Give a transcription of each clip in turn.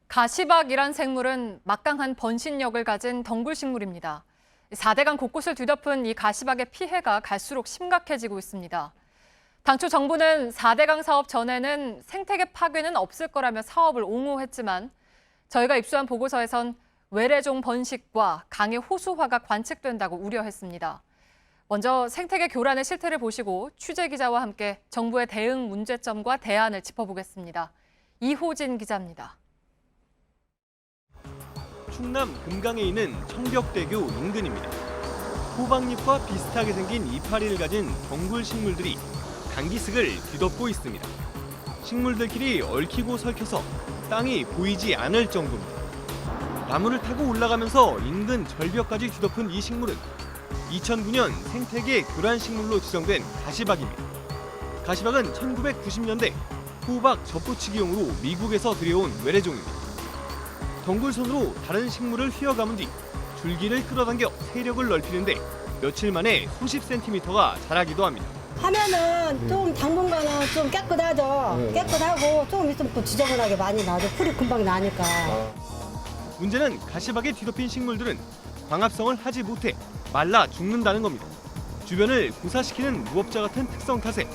가시박이란 생물은 막강한 번식력을 가진 덩굴식물입니다. 4대강 곳곳을 뒤덮은 이 가시박의 피해가 갈수록 심각해지고 있습니다. 당초 정부는 4대강 사업 전에는 생태계 파괴는 없을 거라며 사업을 옹호했지만 저희가 입수한 보고서에선 외래종 번식과 강의 호수화가 관측된다고 우려했습니다. 먼저 생태계 교란의 실태를 보시고 취재 기자와 함께 정부의 대응 문제점과 대안을 짚어보겠습니다. 이호진 기자입니다. 충남 금강에 있는 청벽대교 인근입니다. 호박잎과 비슷하게 생긴 이파리를 가진 덩굴 식물들이 강기슭을 뒤덮고 있습니다. 식물들끼리 얽히고 설켜서 땅이 보이지 않을 정도입니다. 나무를 타고 올라가면서 인근 절벽까지 뒤덮은 이 식물은 2009년 생태계 교란 식물로 지정된 가시박입니다. 가시박은 1990년대 호박 접붙이기용으로 미국에서 들여온 외래종입니다. 덩굴선으로 다른 식물을 휘어감은 뒤 줄기를 끌어당겨 세력을 넓히는데 며칠 만에 수십 센티미터가 자라기도 합니다. 하면은 좀 당분간은 좀 깨끗하죠. 깨끗하고 조금 있으면 또 지저분하게 많이 나죠. 풀이 금방 나니까. 문제는 가시박에 뒤덮인 식물들은 광합성을 하지 못해 말라 죽는다는 겁니다. 주변을 고사시키는 무법자 같은 특성 탓에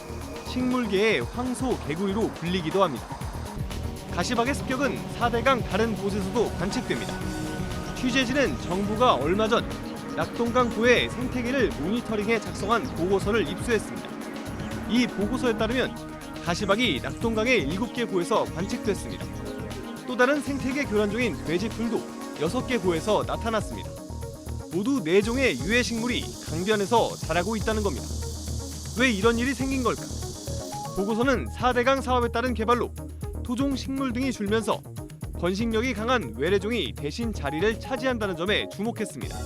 식물계의 황소 개구리로 불리기도 합니다. 가시박의 습격은 4대강 다른 곳에서도 관측됩니다. 취재진은 정부가 얼마 전 낙동강 구의 생태계를 모니터링해 작성한 보고서를 입수했습니다. 이 보고서에 따르면 가시박이 낙동강의 7개 구에서 관측됐습니다. 또 다른 생태계 교란종인 돼지풀도 6개 구에서 나타났습니다. 모두 4종의 유해식물이 강변에서 자라고 있다는 겁니다. 왜 이런 일이 생긴 걸까? 보고서는 4대강 사업에 따른 개발로 토종 식물 등이 줄면서 번식력이 강한 외래종이 대신 자리를 차지한다는 점에 주목했습니다.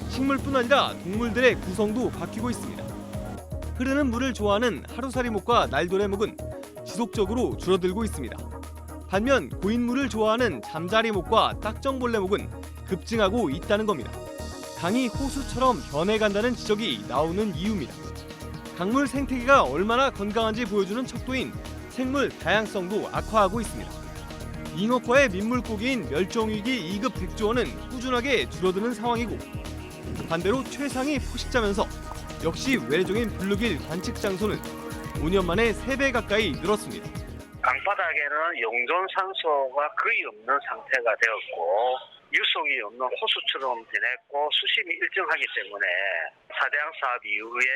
식물뿐 아니라 동물들의 구성도 바뀌고 있습니다. 흐르는 물을 좋아하는 하루살이목과 날도래목은 지속적으로 줄어들고 있습니다. 반면 고인물을 좋아하는 잠자리목과 딱정벌레목은 급증하고 있다는 겁니다. 강이 호수처럼 변해간다는 지적이 나오는 이유입니다. 강물 생태계가 얼마나 건강한지 보여주는 척도인 생물 다양성도 악화하고 있습니다. 잉어과의 민물고기인 멸종위기 2급 백조어는 꾸준하게 줄어드는 상황이고 반대로 최상위 포식자면서 역시 외래종인 블루길 관측 장소는 5년 만에 3배 가까이 늘었습니다. 강바닥에는 용존 산소가 거의 없는 상태가 되었고 유속이 없는 호수처럼 변했고 수심이 일정하기 때문에 4대강 사업 이후에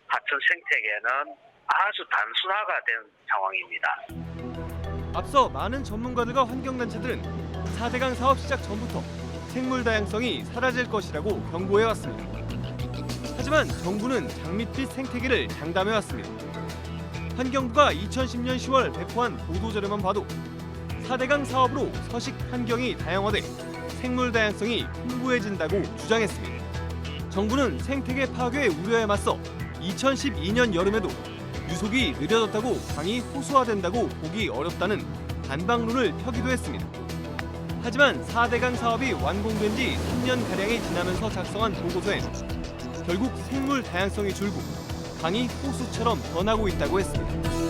하천 생태계는 아주 단순화가 된 상황입니다. 앞서 많은 전문가들과 환경단체들은 4대강 사업 시작 전부터 생물 다양성이 사라질 것이라고 경고해왔습니다. 하지만 정부는 장밋빛 생태계를 장담해왔습니다. 환경부가 2010년 10월 배포한 보도자료만 봐도 4대강 사업으로 서식 환경이 다양화돼 생물 다양성이 풍부해진다고 주장했습니다. 정부는 생태계 파괴 우려에 맞서 2012년 여름에도 유속이 느려졌다고 강이 호수화된다고 보기 어렵다는 반박론을 펴기도 했습니다. 하지만 4대강 사업이 완공된 지 3년가량이 지나면서 작성한 보고서엔 결국 생물 다양성이 줄고 강이 호수처럼 변하고 있다고 했습니다.